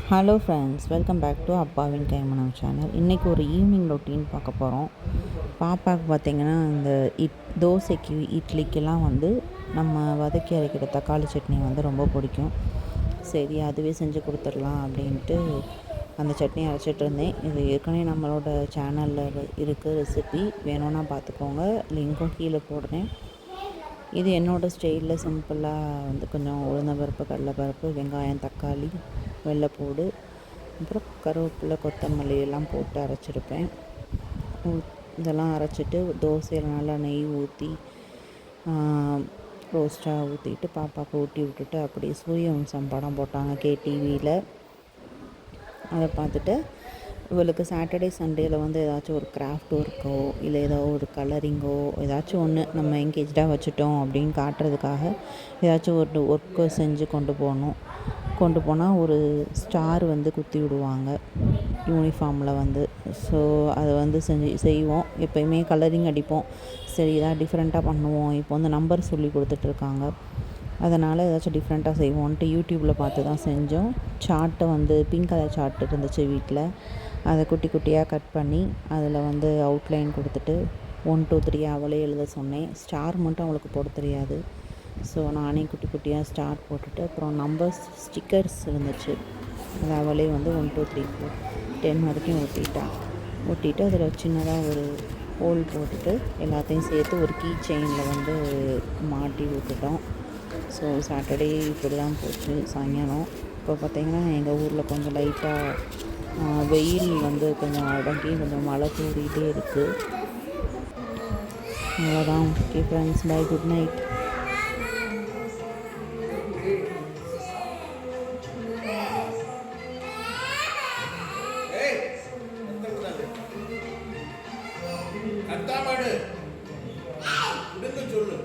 Hello friends, welcome back to அப்பாவின் கைமணம் channel. இன்றைக்கி ஒரு ஈவினிங் ரொட்டீன் பார்க்க போகிறோம். பாப்பாவுக்கு பார்த்திங்கன்னா இந்த தோசைக்கு இட்லிக்கெல்லாம் நம்ம வதக்கி அரைக்கிற தக்காளி சட்னி ரொம்ப பிடிக்கும். சரி, அதுவே செஞ்சு கொடுத்துடலாம் அப்படின்ட்டு அந்த சட்னி அரைச்சிட்டு இருந்தேன். இது ஏற்கனவே நம்மளோட சேனலில் இருக்குது ரெசிபி, வேணும்னா பார்த்துக்கோங்க. லிங்க்கும் கீழே போடுறேன். இது என்னோடய ஸ்டைலில் சிம்பிளாக கொஞ்சம் உளுந்தம்பருப்பு, கடலைப்பருப்பு, வெங்காயம், தக்காளி, வெள்ளைப்பூடு, அப்புறம் கருவேப்பிலை, கொத்தமல்லி எல்லாம் போட்டு அரைச்சிருப்பேன். இதெல்லாம் அரைச்சிட்டு தோசையில் நல்லா நெய் ஊற்றி ரோஸ்ட்டாக ஊற்றிட்டு பாப்பாவுக்கு ஊட்டி விட்டுட்டு அப்படியே சூரிய வம்சம் படம் போட்டாங்க கேடிவியில். அதை பார்த்துட்டு இவளுக்கு சாட்டர்டே சண்டேயில் ஏதாச்சும் ஒரு கிராஃப்ட் ஒர்க்கோ இல்லை ஏதோ ஒரு கலரிங்கோ ஏதாச்சும் ஒன்று நம்ம என்கேஜாக வச்சுட்டோம் அப்படின்னு காட்டுறதுக்காக ஏதாச்சும் ஒரு ஒர்க்கு செஞ்சு கொண்டு போனால் ஒரு ஸ்டார் குத்தி விடுவாங்க யூனிஃபார்மில். ஸோ அதை செய்வோம். எப்போயுமே கலரிங் அடிப்போம். சரி, ஏதாவது டிஃப்ரெண்ட்டாக பண்ணுவோம். இப்போ நம்பர் சொல்லி கொடுத்துட்ருக்காங்க. அதனால் ஏதாச்சும் டிஃப்ரெண்ட்டாக செய்வோன்ட்டு யூடியூப்பில் பார்த்து தான் செஞ்சோம். சார்ட்டை பிங்க் கலர் சார்ட் இருந்துச்சு வீட்டில். அதை குட்டி குட்டியாக கட் பண்ணி அதில் அவுட்லைன் கொடுத்துட்டு 1 2 3 அவளே எழுத சொன்னேன். ஸ்டார் மட்டும் அவளுக்கு போட தெரியாது. ஸோ நானே குட்டி குட்டியாக ஸ்டார் போட்டுட்டு அப்புறம் நம்பர்ஸ் ஸ்டிக்கர்ஸ் இருந்துச்சு. அதை அவளே 1 2 3 4 10 வரைக்கும் ஒட்டிட்டு அதில் சின்னதாக ஒரு ஹோல் போட்டுட்டு எல்லாத்தையும் சேர்த்து ஒரு கீ செயினில் மாட்டி விட்டுட்டோம். ஸோ சாட்டர்டே இப்படி தான் போச்சு சாயங்காலம். இப்போ பார்த்திங்கன்னா எங்கள் ஊரில் கொஞ்சம் லைட்டாக வெயில் கொஞ்சம் அடங்கி கொஞ்சம் மழை தூரிகிட்டே இருக்குது. அவ்வளோதான். Okay friends, bye, good night. சொல்லு.